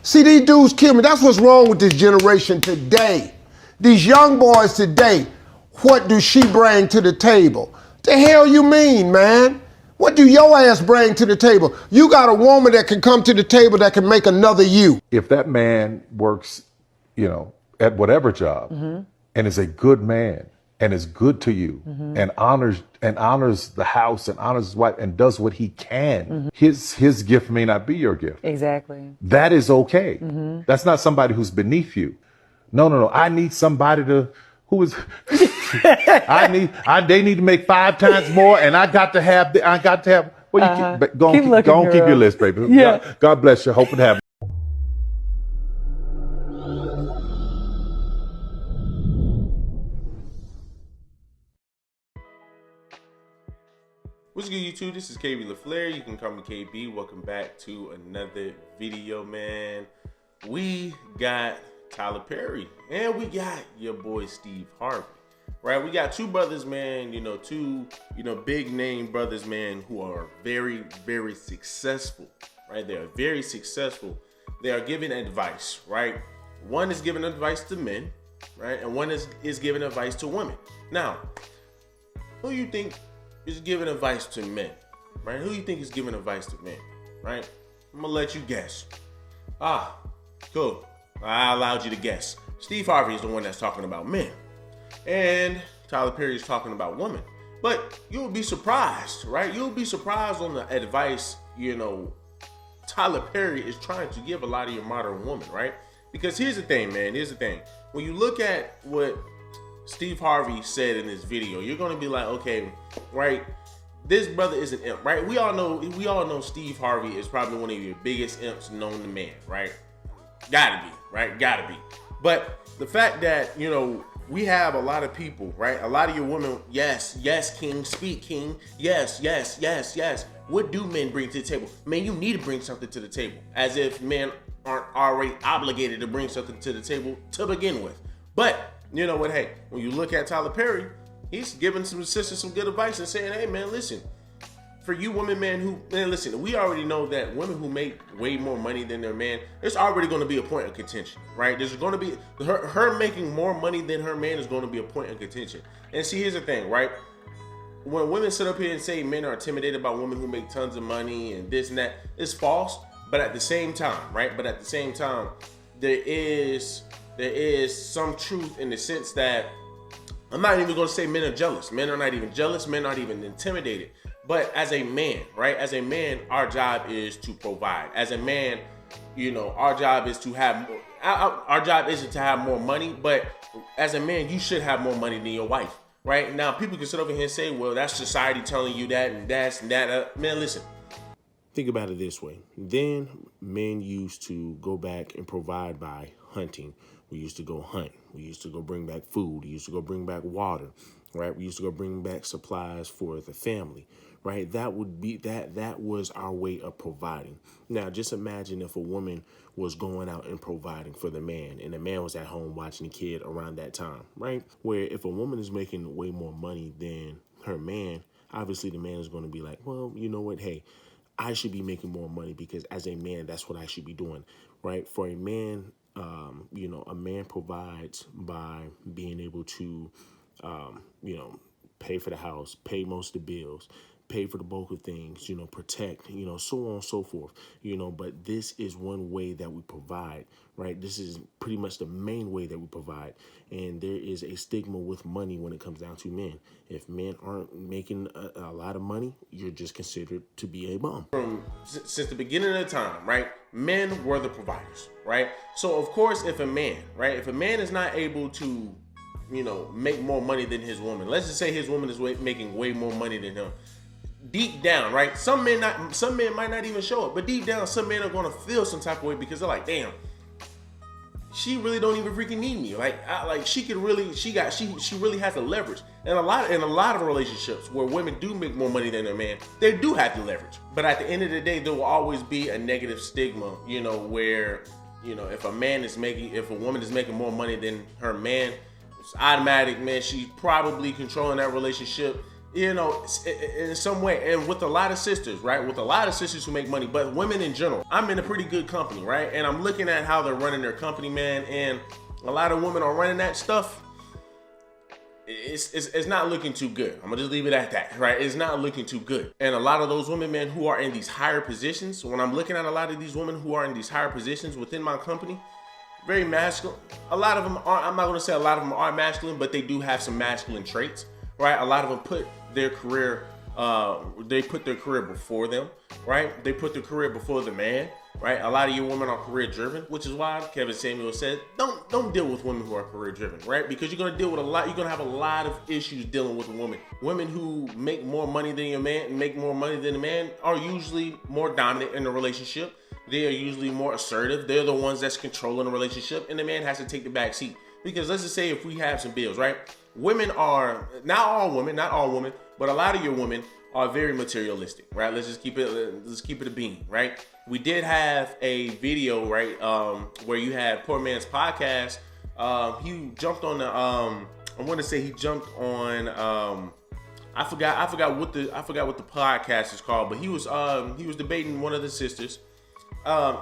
See, these dudes kill me. That's what's wrong with this generation today. These young boys today, what do she bring to the table? The hell you mean, man? What do your ass bring to the table? You got a woman that can come to the table that can make another you. If that man works, at whatever job and is a good man and is good to you and honors the house and honors his wife and does what he can, his gift may not be your gift. Exactly. That is okay. That's not somebody who's beneath you. No. I need somebody who is they need to make 5 times more and I got to have well, go on, keep your list, baby. Yeah. God bless you. Hope and have. What's good, YouTube? This is KB LaFleur. You can call me KB. Welcome back to another video, man. We got Tyler Perry and we got your boy Steve Harvey, right? We got two brothers, man, two big name brothers, man, who are very, very successful, right? They are very successful. They are giving advice, right? One is giving advice to men, right? And one is giving advice to women. Now, who you think is giving advice to men, right? Who you think is giving advice to men, right? I'm gonna let you guess. Cool. I allowed you to guess. Steve Harvey is the one that's talking about men. And Tyler Perry is talking about women. But you'll be surprised, right? You'll be surprised on the advice, Tyler Perry is trying to give a lot of your modern women, right? Because here's the thing, man. Here's the thing. When you look at what Steve Harvey said in this video, you're gonna be like, okay, right? This brother is an imp, right? We all know Steve Harvey is probably one of your biggest imps known to man, right? Gotta be, right? Gotta be. But the fact that, we have a lot of people, right? A lot of your women, yes, king, speak, king. Yes. What do men bring to the table? Man, you need to bring something to the table. As if men aren't already obligated to bring something to the table to begin with. But, you know what, hey, when you look at Tyler Perry, he's giving some sisters some good advice and saying, hey, man, listen, for you women, man, listen, we already know that women who make way more money than their man, there's already going to be a point of contention, right? There's going to be, her making more money than her man is going to be a point of contention. And see, here's the thing, right? When women sit up here and say men are intimidated by women who make tons of money and this and that, it's false. But at the same time, right? There is some truth in the sense that I'm not even going to say men are jealous. Men are not even jealous. Men aren't even intimidated. But as a man, right? As a man, our job is to provide. As a man, our job is to have more. Our job isn't to have more money, but as a man, you should have more money than your wife, right? Now, people can sit over here and say, well, that's society telling you that and that's and that. Man, listen. Think about it this way. Then men used to go back and provide by hunting. We used to go hunt. We used to go bring back food. We used to go bring back water, right? We used to go bring back supplies for the family, right? That was our way of providing. Now, just imagine if a woman was going out and providing for the man and the man was at home watching the kid around that time, right? Where if a woman is making way more money than her man, obviously the man is going to be like, well, you know what? Hey, I should be making more money because as a man, that's what I should be doing, right? For a man, a man provides by being able to, pay for the house, pay most of the bills, pay for the bulk of things, protect, so on and so forth, but this is one way that we provide, right? This is pretty much the main way that we provide. And there is a stigma with money when it comes down to men. If men aren't making a lot of money, you're just considered to be a bum. Since the beginning of time, right? Men were the providers, right? So of course, if a man is not able to, make more money than his woman, let's just say his woman is making way more money than him. Deep down, right? Some men might not even show it, but deep down, some men are going to feel some type of way because they're like, damn, she really don't even freaking need me. She really has the leverage. And a lot of relationships where women do make more money than their man, they do have the leverage. But at the end of the day, there will always be a negative stigma, where, if a woman is making more money than her man, it's automatic, man. She's probably controlling that relationship. you know, in some way, and with a lot of sisters, right? With a lot of sisters who make money, but women in general. I'm in a pretty good company, right? And I'm looking at how they're running their company, man, and a lot of women are running that stuff. It's not looking too good. I'm gonna just leave it at that, right? It's not looking too good. And a lot of those women, man, who are in these higher positions, when I'm looking at a lot of these women who are in these higher positions within my company, very masculine. A lot of them are, I'm not gonna say a lot of them are masculine, but they do have some masculine traits, right? A lot of them put their career, before them, right? They put their career before the man, right? A lot of you women are career driven, which is why Kevin Samuel said, don't deal with women who are career driven, right? Because you're gonna deal with you're gonna have a lot of issues dealing with a woman. Women who make more money than your man and make more money than a man are usually more dominant in the relationship. They are usually more assertive. They're the ones that's controlling the relationship, and the man has to take the back seat. Because let's just say if we have some bills, right? Women are, not all women, but a lot of your women are very materialistic, right? Let's keep it a bean, right? We did have a video, right, where you had Poor Man's Podcast. He jumped on the, I want to say he jumped on, I forgot what the podcast is called, but he was debating one of the sisters,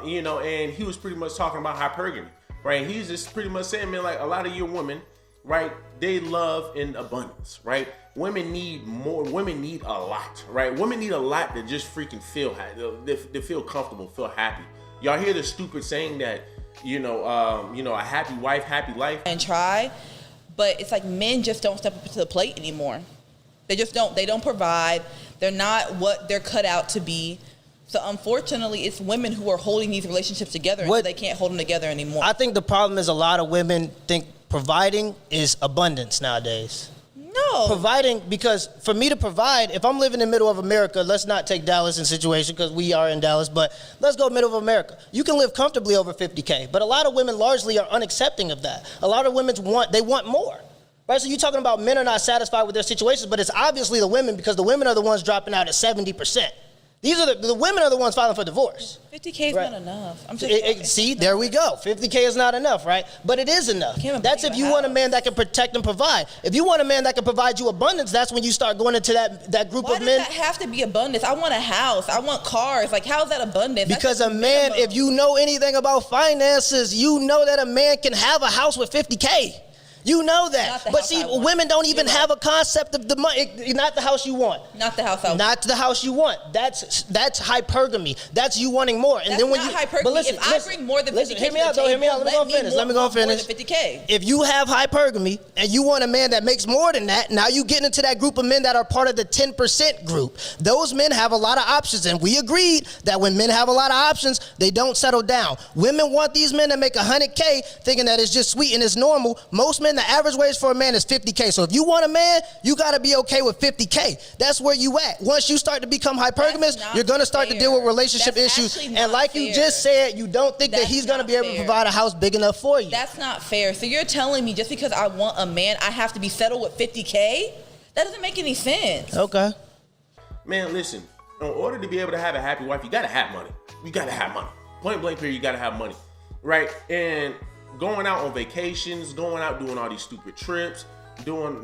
you know, and he was pretty much talking about hypergamy, right? He's just pretty much saying, man, like a lot of your women, right, they love in abundance, right? Women need more. Women need a lot, right? Women need a lot to just freaking feel happy, to feel comfortable, feel happy. Y'all hear the stupid saying that, a happy wife, happy life. And try, but it's like men just don't step up to the plate anymore. They just don't. They don't provide. They're not what they're cut out to be. So unfortunately, it's women who are holding these relationships together, and they can't hold them together anymore. I think the problem is a lot of women think providing is abundance nowadays. No. Providing, because for me to provide, if I'm living in the middle of America, let's not take Dallas in situation because we are in Dallas, but let's go middle of America. You can live comfortably over $50K, but a lot of women largely are unaccepting of that. A lot of women want more. Right? So you're talking about men are not satisfied with their situations, but it's obviously the women because the women are the ones dropping out at 70%. These are the women are the ones filing for divorce. 50K is not enough. See, there we go. 50K is not enough, right? But it is enough. That's if you want a man that can protect and provide. If you want a man that can provide you abundance, that's when you start going into that group of men. Why does that have to be abundance? I want a house. I want cars. Like, how is that abundance? Because a man, if you know anything about finances, you know that a man can have a house with 50K. You know that. But see, women don't even have a concept of the money. Not the house you want. Not the house I want. Not the house you want. That's hypergamy. That's you wanting more. And that's then when not you hypergamy. But listen, I bring more than 50K. Hear me out though. Let me go finish. 50K. If you have hypergamy and you want a man that makes more than that, now you get into that group of men that are part of the 10% group. Those men have a lot of options, and we agreed that when men have a lot of options, they don't settle down. Women want these men that make 100K, thinking that it's just sweet and it's normal. Most men, the average wage for a man is 50K. So if you want a man, you got to be okay with 50K. That's where you at. Once you start to become hypergamous, you're going to start to deal with relationship issues. And like you just said, you don't think that he's going to be able to provide a house big enough for you. That's not fair. So you're telling me just because I want a man, I have to be settled with 50K? That doesn't make any sense. Okay. Man, listen, in order to be able to have a happy wife, you got to have money. You got to have money. Point blank period, you got to have money, right? And going out on vacations, going out doing all these stupid trips,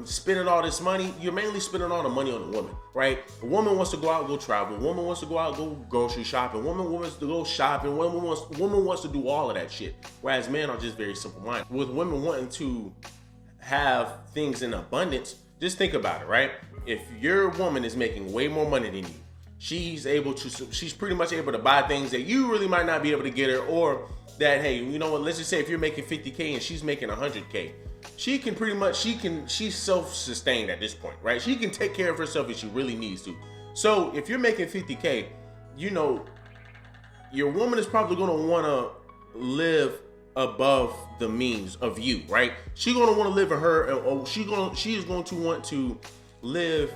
spending all this money, you're mainly spending all the money on the woman, right? A woman wants to go out and go travel. A woman wants to go out and go grocery shopping. A woman wants to go shopping. A woman wants to do all of that shit. Whereas men are just very simple-minded. With women wanting to have things in abundance, just think about it, right? If your woman is making way more money than you, she's pretty much able to buy things that you really might not be able to get her, or that, hey, you know what, let's just say if you're making 50K and she's making 100K, she's self-sustained at this point, right? She can take care of herself if she really needs to. So if you're making 50K, you know, your woman is probably going to want to live above the means of you, right? She's going to want to live in her, or she is going to want to live,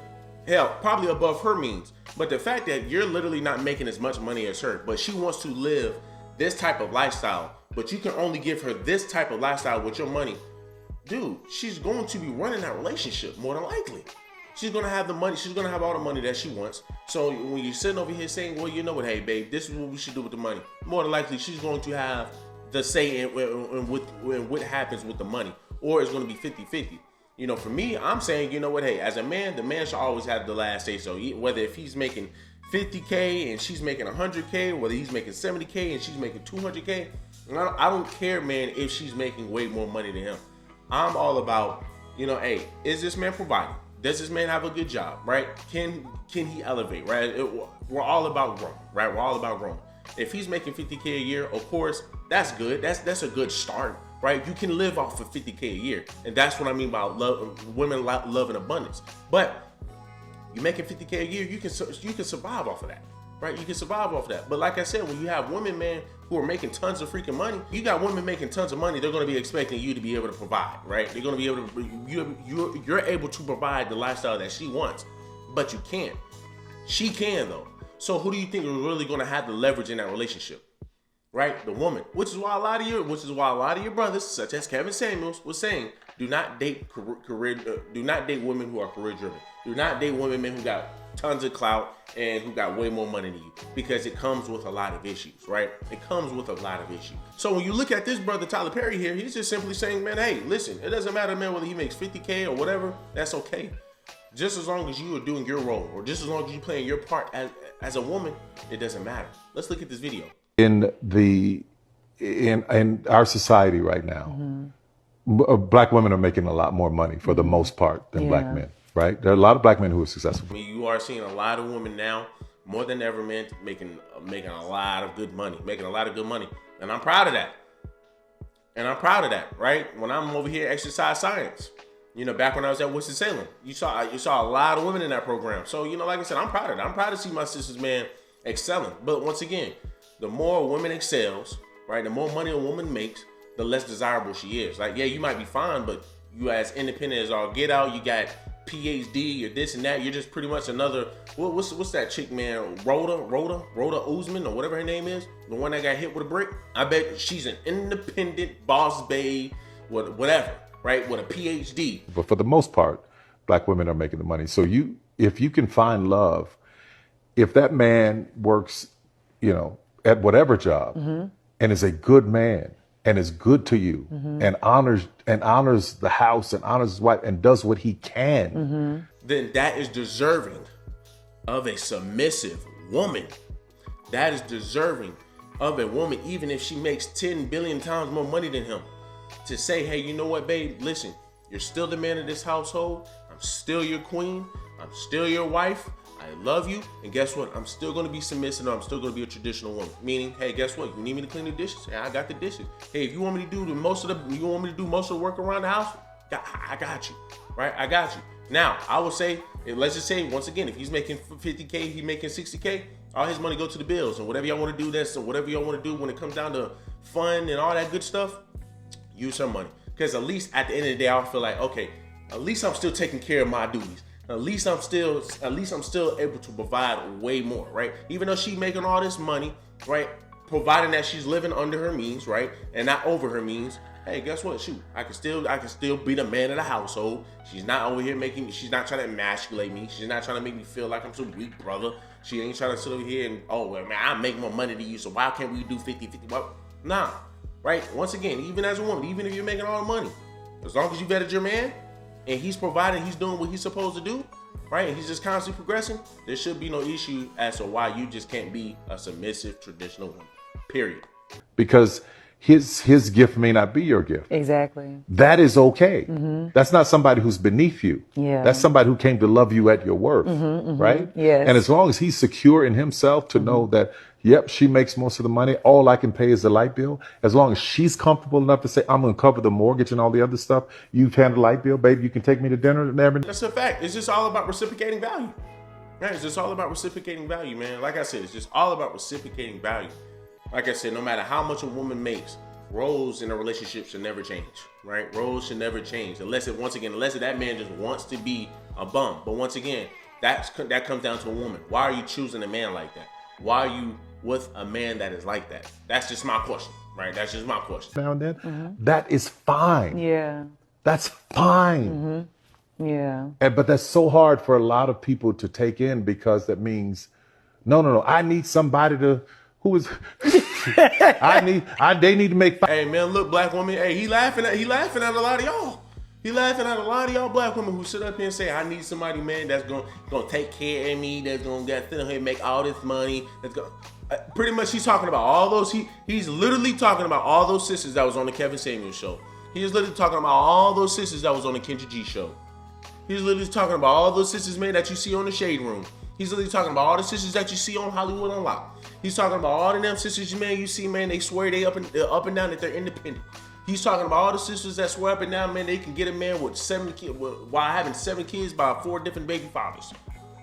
hell, probably above her means. But the fact that you're literally not making as much money as her, but she wants to live this type of lifestyle, but you can only give her this type of lifestyle with your money, dude, she's going to be running that relationship more than likely. She's going to have the money. She's going to have all the money that she wants. So when you're sitting over here saying, well, you know what, hey, babe, this is what we should do with the money, more than likely she's going to have the say in what happens with the money, or it's going to be 50-50. You know, for me, I'm saying, you know what, hey, as a man, the man should always have the last say. So whether if he's making 50K and she's making 100K, whether he's making 70K and she's making 200K, I don't care, man, if she's making way more money than him. I'm all about, you know, hey, is this man providing? Does this man have a good job, right? Can he elevate, right? We're all about growing, right? We're all about growing. If he's making 50K a year, of course, that's good. That's a good start, right? You can live off of 50K a year. And that's what I mean by love, women love and abundance. But you're making 50K a year, you can survive off of that, right? You can survive off of that. But like I said, when you have women, man, who are making tons of freaking money, you got women making tons of money, they're going to be expecting you to be able to provide, right? They're going to be able to, you're able to provide the lifestyle that she wants, but you can't. She can though. So who do you think is really going to have the leverage in that relationship? Right? The woman. Which is why a lot of your brothers, such as Kevin Samuels, was saying, do not date do not date women who are career driven. Do not date women who got tons of clout and who got way more money than you, because it comes with a lot of issues, right? It comes with a lot of issues. So when you look at this brother Tyler Perry here, he's just simply saying, man, hey, listen, it doesn't matter, man, whether he makes 50K or whatever, that's okay. Just as long as you are doing your role, or just as long as you're playing your part as a woman, it doesn't matter. Let's look at this video. In our society right now, black women are making a lot more money for the most part than black men, right? There are a lot of black men who are successful. I mean, you are seeing a lot of women now, more than ever, man, making a lot of good money, and I'm proud of that. Right? When I'm over here exercise science, you know, back when I was at Winston-Salem, you saw a lot of women in that program. So, you know, like I said, I'm proud of that. I'm proud to see my sisters, man, excelling. But once again, the more a woman excels, right, the more money a woman makes, the less desirable she is. Like, yeah, you might be fine, but you as independent as all get out, you got PhD or this and that, you're just pretty much another, what's that chick, man, Rhoda Usman or whatever her name is, the one that got hit with a brick. I bet she's an independent boss babe, whatever, right, with a PhD. But for the most part, black women are making the money. So if you can find love, if that man works, you know, at whatever job and is a good man and is good to you and honors the house and honors his wife and does what he can, then that is deserving of a submissive woman. That is deserving of a woman, even if she makes 10 billion times more money than him, to say, hey, you know what, babe, listen, you're still the man of this household. I'm still your queen. I'm still your wife. I love you, and guess what? I'm still gonna be submissive, and I'm still gonna be a traditional woman. Meaning, hey, guess what? You need me to clean the dishes? Hey, I got the dishes. Hey, if you want me to do most of the work around the house, I got you, right? I got you. Now, I would say, let's just say once again, if he's making 50K, he's making 60K, all his money go to the bills, and whatever y'all want to do, whatever y'all want to do when it comes down to fun and all that good stuff, use her money. Because at least at the end of the day, I'll feel like, okay, at least I'm still taking care of my duties. At least I'm still able to provide way more, right? Even though she's making all this money, right? Providing that she's living under her means, right? And not over her means. Hey, guess what? Shoot, I can still be the man of the household. She's not over here she's not trying to emasculate me. She's not trying to make me feel like I'm some weak brother. She ain't trying to sit over here and, oh, well, man, I make more money than you, so why can't we do 50-50? Well, nah, right? Once again, even as a woman, even if you're making all the money, as long as you vetted your man, and he's providing, he's doing what he's supposed to do, right? And he's just constantly progressing, there should be no issue as to why you just can't be a submissive traditional woman, period. Because his gift may not be your gift. Exactly. That is okay. That's not somebody who's beneath you. Yeah. That's somebody who came to love you at your worth, right? Yes. And as long as he's secure in himself to know that, yep, she makes most of the money, all I can pay is the light bill. As long as she's comfortable enough to say, I'm going to cover the mortgage and all the other stuff, you've handled the light bill, baby, you can take me to dinner and everything. That's a fact. It's just all about reciprocating value. Right? It's just all about reciprocating value, man. Like I said, it's just all about reciprocating value. Like I said, no matter how much a woman makes, roles in a relationship should never change, right? Roles should never change unless that man just wants to be a bum. But once again, that comes down to a woman. Why are you choosing a man like that? Why are you with a man that is like that? That's just my question, right? That's just my question. Now and then, that is fine. Yeah. That's fine. Yeah. But that's so hard for a lot of people to take in, because that means, no, I need somebody who is, they need to make. Hey man, look, black woman, hey, he laughing at a lot of y'all. He laughing at a lot of y'all black women who sit up here and say, I need somebody, man, that's gonna take care of me, that's gonna get here and make all this money. That's gonna pretty much he's talking about all those, he's literally talking about all those sisters that was on the Kevin Samuels show. He's literally talking about all those sisters that was on the Kendra G show. He's literally talking about all those sisters, man, that you see on the Shade Room. He's literally talking about all the sisters that you see on Hollywood Unlocked. He's talking about all of them sisters, man, you see, man, they swear they up and down that they're independent. He's talking about all the sisters that swear up and down, man, they can get a man with 7 kids while having 7 kids by 4 different baby fathers.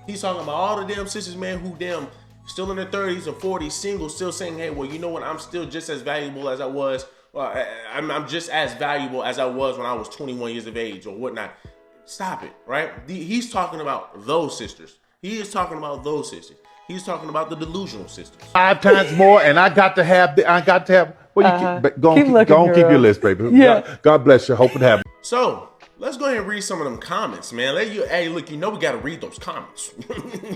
He's talking about all the damn sisters, man, who damn still in their 30s and 40s, single, still saying, hey, well, you know what? I'm still just as valuable as I was. I'm just as valuable as I was when I was 21 years of age or whatnot. Stop it, right? He's talking about those sisters. He is talking about those sisters. He's talking about the delusional sisters. 5 times more, and I got to have. Well, you go on, keep your list, baby. Yeah. God bless you. Hope it happens. So let's go ahead and read some of them comments, man. Hey, look, you know we got to read those comments.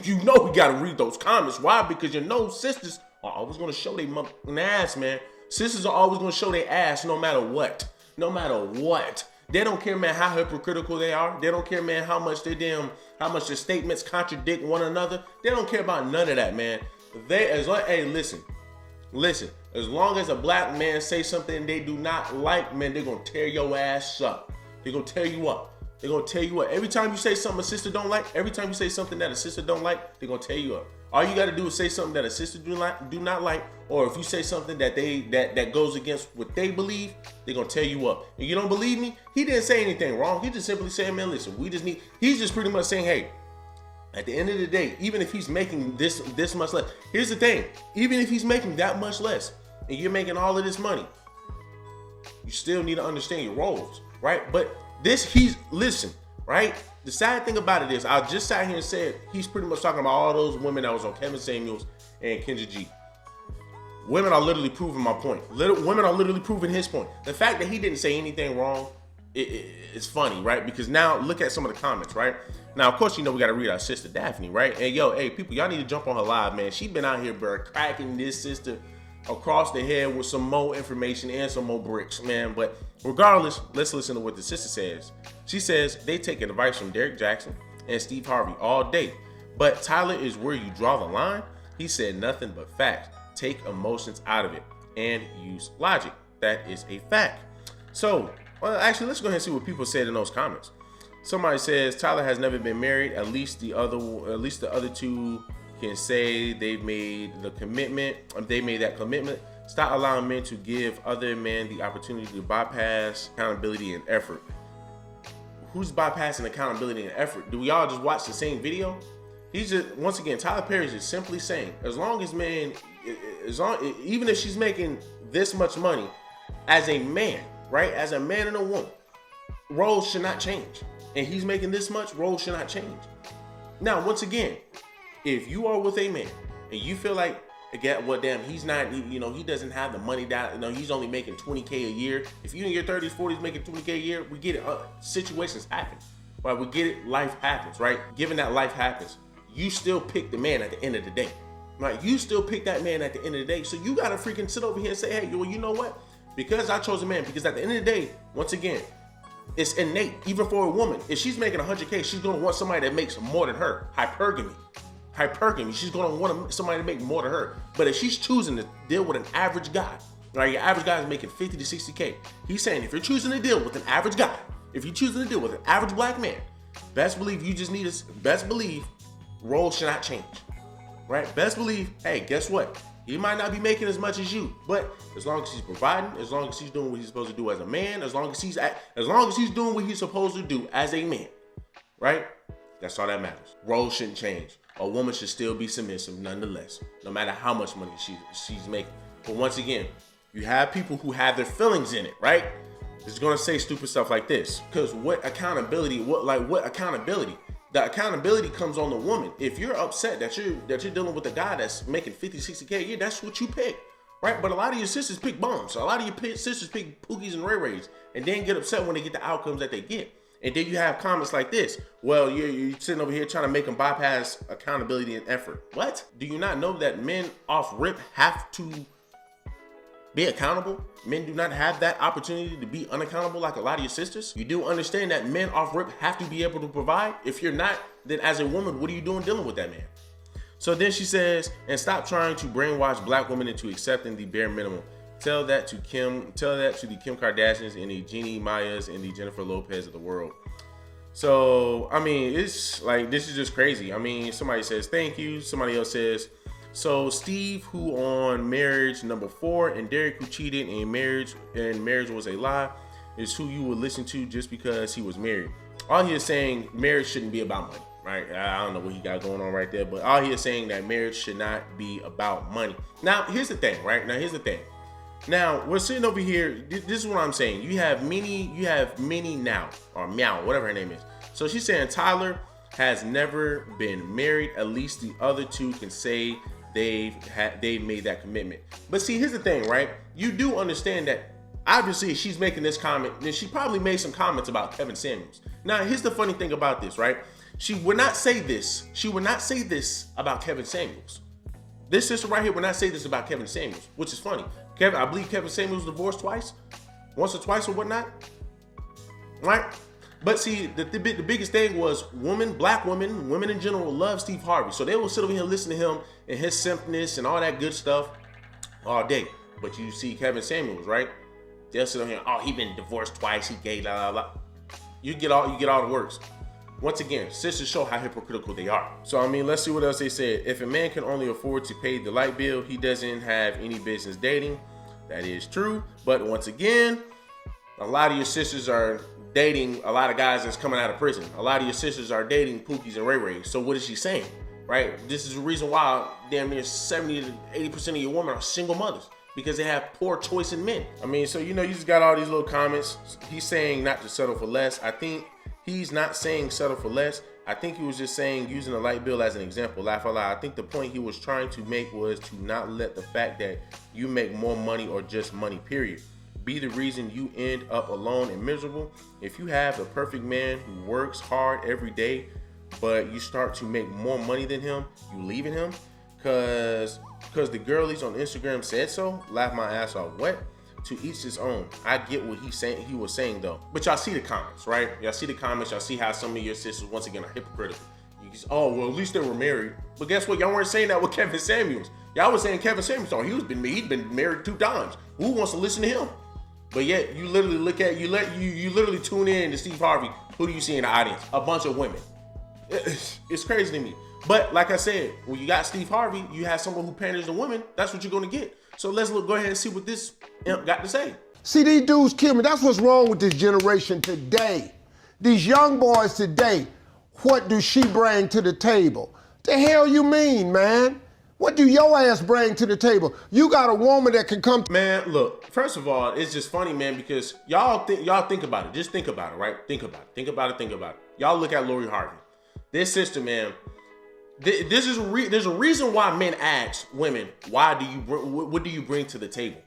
You know we got to read those comments. Why? Because you know sisters are always going to show their motherfucking ass, man. Sisters are always going to show their ass no matter what. No matter what. They don't care, man, how hypocritical they are. They don't care, man, how much their statements contradict one another. They don't care about none of that, man. Hey, listen. As long as a black man say something they do not like, man, they're gonna tear your ass up. They're gonna tear you up. They're gonna tear you up. Every time you say something a sister don't like, every time you say something that a sister don't like, they're gonna tear you up. All you gotta do is say something that a sister do not like, or if you say something that goes against what they believe, they're gonna tear you up. And you don't believe me? He didn't say anything wrong. He just simply said, man, listen, he's just pretty much saying, hey, at the end of the day, even if he's making this much less, here's the thing, even if he's making that much less, and you're making all of this money, you still need to understand your roles, right? But listen, right? The sad thing about it is, I just sat here and said, he's pretty much talking about all those women that was on Kevin Samuels and Kendra G. Women are literally proving my point. Women are literally proving his point. The fact that he didn't say anything wrong, it's funny, right? Because now look at some of the comments, right? Now, of course, you know we got to read our sister Daphne, right? And hey, people, y'all need to jump on her live, man. She been out here, bro, cracking this sister across the head with some more information and some more bricks, man. But regardless, let's listen to what the sister says. She says they take advice from Derek Jackson and Steve Harvey all day, but Tyler is where you draw the line. He said nothing but facts. Take emotions out of it and use logic. That is a fact. So, well, actually, let's go ahead and see what people said in those comments. Somebody says Tyler has never been married. At least the other two can say they've made the commitment. They made that commitment. Stop allowing men to give other men the opportunity to bypass accountability and effort. Who's bypassing accountability and effort? Do we all just watch the same video? He's just, once again, Tyler Perry is just simply saying, even if she's making this much money, as a man, right? As a man and a woman, roles should not change. And he's making this much, roles should not change. Now, once again, if you are with a man and you feel like, again, well, damn, he's not, he doesn't have the money down, he's only making $20K a year. If you in your 30s, 40s making $20K a year, we get it. Situations happen, right? We get it. Life happens, right? Given that life happens, you still pick the man at the end of the day, right? You still pick that man at the end of the day. So you got to freaking sit over here and say, hey, well, you know what? Because I chose a man, because at the end of the day, once again, it's innate, even for a woman. If she's making $100K, she's going to want somebody that makes more than her. Hypergamy. She's going to want somebody to make more than her. But if she's choosing to deal with an average guy, right? Your average guy is making 50 to 60K. He's saying if you're choosing to deal with an average guy, if you're choosing to deal with an average black man, best believe roles should not change, right? Best believe, hey, guess what? He might not be making as much as you, but as long as he's providing, as long as he's doing what he's supposed to do as a man, as long as he's doing what he's supposed to do as a man, right? That's all that matters. Roles shouldn't change. A woman should still be submissive nonetheless, no matter how much money she's making. But once again, you have people who have their feelings in it, right? It's gonna say stupid stuff like this. Because what accountability? The accountability comes on the woman. If you're upset that you're dealing with a guy that's making 50, 60K a year, that's what you pick, right? But a lot of your sisters pick bums. A lot of your sisters pick Pookies and Ray Rays, and then get upset when they get the outcomes that they get. And then you have comments like this. Well, you're sitting over here trying to make them bypass accountability and effort. What? Do you not know that men off rip have to Be accountable. Men do not have that opportunity to be unaccountable like a lot of your sisters. You do understand that men off rip have to be able to provide. If you're not, then as a woman, what are you doing dealing with that man? So then she says, and stop trying to brainwash black women into accepting the bare minimum. Tell that to the Kim Kardashians and the Jeannie Mayas and the Jennifer Lopez of the world. So, I mean, it's like, this is just crazy. I mean, somebody says, thank you. Somebody else says, so Steve, who on Marriage number 4, and Derek, who cheated and marriage was a lie, is who you would listen to just because he was married. All he is saying, marriage shouldn't be about money, right? I don't know what he got going on right there, but all he is saying that marriage should not be about money. Now, here's the thing, right? Now, we're sitting over here. This is what I'm saying. You have Minnie now, or Meow, whatever her name is. So she's saying Tyler has never been married. At least the other two can say they've made that commitment. But see, here's the thing, right? You do understand that obviously she's making this comment, and she probably made some comments about Kevin Samuels. Now, here's the funny thing about this, right? She would not say this. She would not say this about Kevin Samuels. This sister right here would not say this about Kevin Samuels, which is funny. I believe Kevin Samuels was divorced twice, once or twice or whatnot, right? But see, the biggest thing was black women in general love Steve Harvey. So they will sit over here and listen to him and his simpness and all that good stuff all day. But you see Kevin Samuels, right? They'll sit over here, oh, he been divorced twice, he gay, blah, blah, blah. You get all the works. Once again, sisters show how hypocritical they are. So, I mean, let's see what else they said. If a man can only afford to pay the light bill, he doesn't have any business dating. That is true. But once again, a lot of your sisters are dating a lot of guys that's coming out of prison. A lot of your sisters are dating Pookies and Ray Rays. So what is she saying, right? This is the reason why damn near 70 to 80% of your women are single mothers, because they have poor choice in men. I mean, so, you know, you just got all these little comments. He's saying not to settle for less. I think he's not saying settle for less. I think he was just saying using the light bill as an example. Laugh out loud. I think the point he was trying to make was to not let the fact that you make more money or just money, period, be the reason you end up alone and miserable. If you have a perfect man who works hard every day, but you start to make more money than him, you leaving him because the girlies on Instagram said so. Laugh my ass off. What? To each his own. I get what he was saying though. But y'all see the comments, right? Y'all see the comments. Y'all see how some of your sisters once again are hypocritical. You just, oh well, at least they were married. But guess what? Y'all weren't saying that with Kevin Samuels. Y'all was saying Kevin Samuels. Oh, he'd been married 2 times. Who wants to listen to him? But yet you literally you literally tune in to Steve Harvey. Who do you see in the audience? A bunch of women. It's crazy to me. But like I said, when you got Steve Harvey, you have someone who panders to women. That's what you're going to get. So let's go ahead and see what this imp got to say. See, these dudes kill me. That's what's wrong with this generation today. These young boys today, what do she bring to the table? The hell you mean, man? What do your ass bring to the table? You got a woman that can come. Man, look, first of all, it's just funny, man, because y'all think about it. Just think about it, right? Think about it. Y'all look at Lori Harvey. This sister, man, there's a reason why men ask women, what do you bring to the table?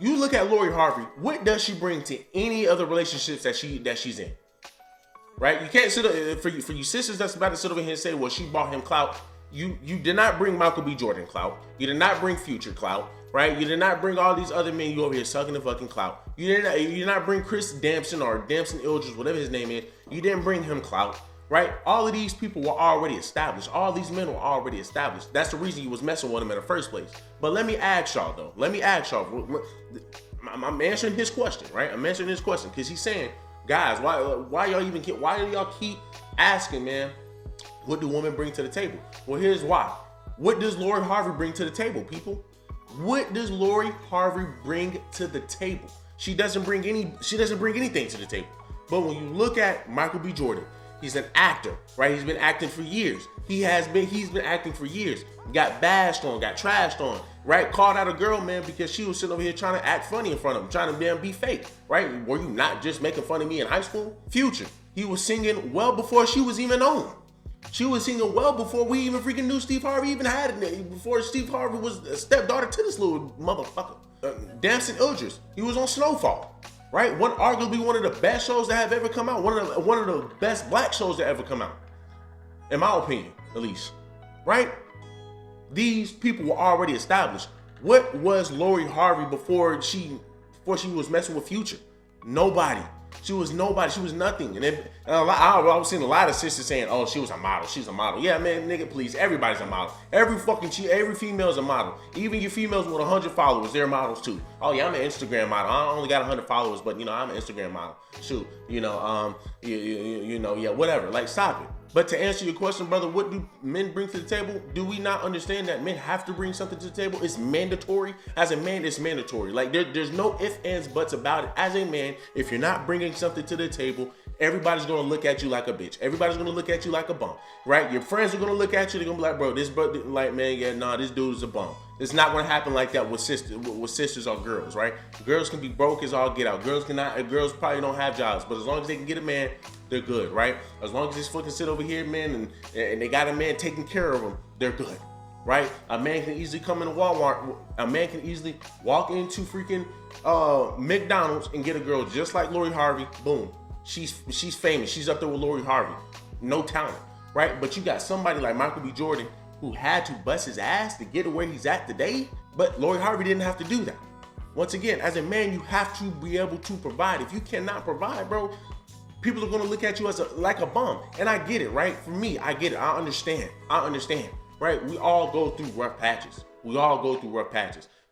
You look at Lori Harvey, what does she bring to any other relationships that she's in? Right? You can't sit for you sisters that's about to sit over here and say, well, she bought him clout. You did not bring Michael B. Jordan clout. You did not bring Future clout, right? You did not bring all these other men you over here sucking the fucking clout. You did not bring Chris Damson or Damson Ildridge, whatever his name is. You didn't bring him clout. Right? All of these people were already established. All these men were already established. That's the reason you was messing with them in the first place. But let me ask y'all though. I'm answering his question, right? I'm answering his question because he's saying, guys, why do y'all keep asking, man, what do women bring to the table? Well, here's why. What does Lori Harvey bring to the table, people? What does Lori Harvey bring to the table? She doesn't bring anything to the table. But when you look at Michael B. Jordan, he's an actor, right? He's been acting for years. He's been acting for years. Got bashed on, got trashed on, right? Called out a girl, man, because she was sitting over here trying to act funny in front of him, trying to damn be fake, right? Were you not just making fun of me in high school? Future, he was singing well before she was even on. She was singing well before we even freaking knew Steve Harvey even had it, before Steve Harvey was a stepdaughter to this little motherfucker. Damson Ildridge, he was on Snowfall. Right? Arguably one of the best shows that have ever come out. One of the best black shows that ever come out. In my opinion, at least. Right? These people were already established. What was Lori Harvey before she was messing with Future? Nobody. She was nobody. She was nothing. I was seeing a lot of sisters saying, "Oh, she was a model. She's a model." Yeah, man, nigga, please. Everybody's a model. Every female's a model. Even your females with 100 followers, they're models too. Oh yeah, I'm an Instagram model. I only got 100 followers, but I'm an Instagram model. Shoot, yeah, whatever. Like, stop it. But to answer your question, brother, what do men bring to the table? Do we not understand that men have to bring something to the table? It's mandatory. As a man, it's mandatory. Like, there's no ifs, ands, buts about it. As a man, if you're not bringing something to the table, everybody's going to look at you like a bitch. Everybody's going to look at you like a bum, right? Your friends are going to look at you. They're going to be like, bro, this dude is a bum. It's not going to happen like that with sisters or girls, right? Girls can be broke as all get out. Girls probably don't have jobs, but as long as they can get a man, they're good, right? As long as they fucking sit over here, man, and they got a man taking care of them, they're good, right? A man can easily come into Walmart. A man can easily walk into freaking McDonald's and get a girl just like Lori Harvey. Boom, she's famous. She's up there with Lori Harvey. No talent, right? But you got somebody like Michael B. Jordan who had to bust his ass to get to where he's at today. But Lori Harvey didn't have to do that. Once again, as a man, you have to be able to provide. If you cannot provide, bro, people are going to look at you as like a bum. And I get it, right? For me, I get it. I understand, right? We all go through rough patches.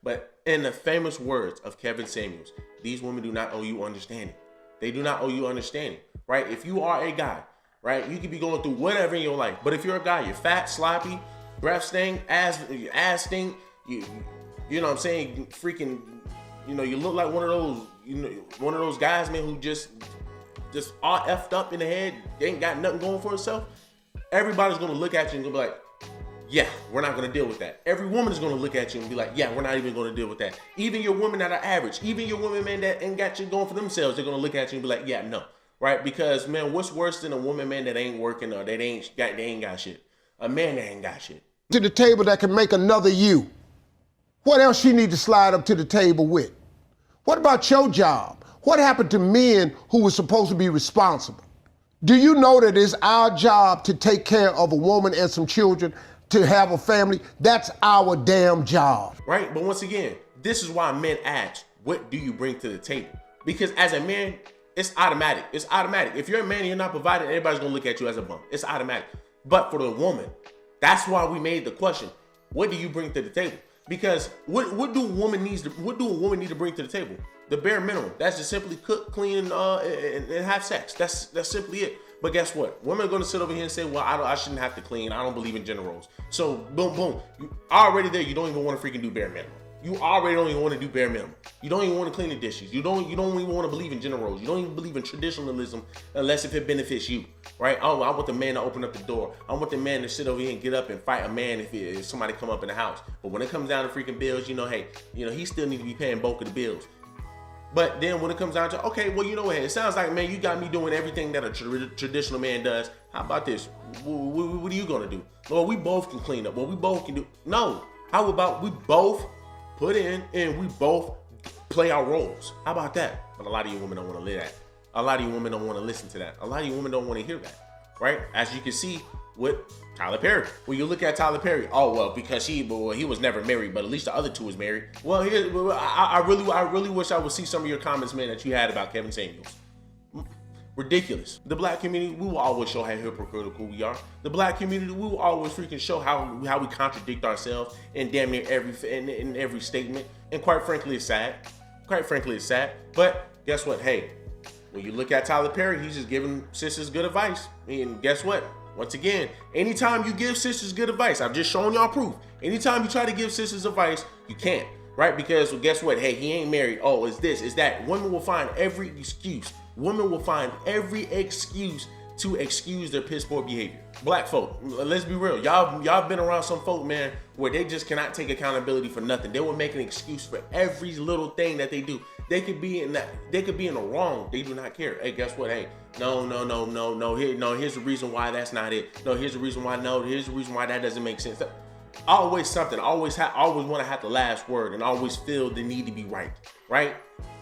But in the famous words of Kevin Samuels, these women do not owe you understanding. They do not owe you understanding, right? If you are a guy, right, you could be going through whatever in your life. But if you're a guy, you're fat, sloppy, breath stink, ass stink, you know what I'm saying? Freaking, you look like one of those guys, man, who just all effed up in the head, they ain't got nothing going for himself. Everybody's gonna look at you and gonna be like, yeah, we're not gonna deal with that. Every woman is gonna look at you and be like, yeah, we're not even gonna deal with that. Even your women that are average, even your women, man, that ain't got you going for themselves, they're gonna look at you and be like, yeah, no, right? Because, man, what's worse than a woman, man, that ain't working or they ain't got shit? A man that ain't got shit. To the table that can make another you. What else she need to slide up to the table with? What about your job? What happened to men who were supposed to be responsible? Do you know that it's our job to take care of a woman and some children, to have a family? That's our damn job. Right? But once again, this is why men ask, what do you bring to the table? Because as a man, it's automatic. If you're a man and you're not providing, everybody's going to look at you as a bum. It's automatic. But for the woman, that's why we made the question, what do you bring to the table? Because what do a woman need to bring to the table? The bare minimum. That's just simply cook, clean, and have sex. That's simply it. But guess what? Women are going to sit over here and say, well, I shouldn't have to clean. I don't believe in gender roles. So boom, boom. You already there. You don't even want to freaking do bare minimum. You already don't even want to do bare minimum. You don't even want to clean the dishes. You don't even want to believe in gender roles. You don't even believe in traditionalism unless if it benefits you, right? Oh, I want the man to open up the door. I want the man to sit over here and get up and fight a man if somebody come up in the house. But when it comes down to freaking bills, he still need to be paying bulk of the bills. But then when it comes down to, okay, well, you know what? It sounds like, man, you got me doing everything that a traditional man does. How about this? What are you going to do? Well, we both can clean up. Well, we both can do. No. How about we both put in and we both play our roles? How about that? But a lot of you women don't want to live that. A lot of you women don't want to listen to that. A lot of you women don't want to hear that, right? As you can see with Tyler Perry. When you look at Tyler Perry, oh, well, because he was never married, but at least the other two was married. Well, I really wish I would see some of your comments, man, that you had about Kevin Samuels. Ridiculous. The black community, we will always show how hypocritical we are. The black community, we will always freaking show how we contradict ourselves in damn near every statement. And quite frankly, it's sad. But guess what? Hey, when you look at Tyler Perry, he's just giving sisters good advice. And guess what? Once again, anytime you give sisters good advice, I've just shown y'all proof. Anytime you try to give sisters advice, you can't, right? Because well, guess what? Hey, he ain't married. Oh, it's this, it's that. Women will find every excuse. To excuse their piss poor behavior. Black folk, let's be real. Y'all been around some folk, man, where they just cannot take accountability for nothing. They will make an excuse for every little thing that they do. They could be in the wrong. They do not care. Hey, guess what? Hey, no. Here's the reason why that's not it. No, here's the reason why. No, here's the reason why that doesn't make sense. Always something. Always want to have the last word, and always feel the need to be right. Right?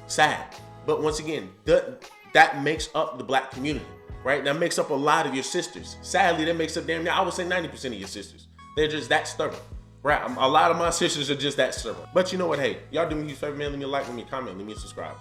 Sad. But once again, that makes up the black community. Right? That makes up a lot of your sisters. Sadly, that makes up damn near, I would say 90% of your sisters. They're just that stubborn. Right, a lot of my sisters are just that stubborn. But you know what? Hey, y'all do me a favor, man. Leave me a like, leave me a comment, leave me a subscribe.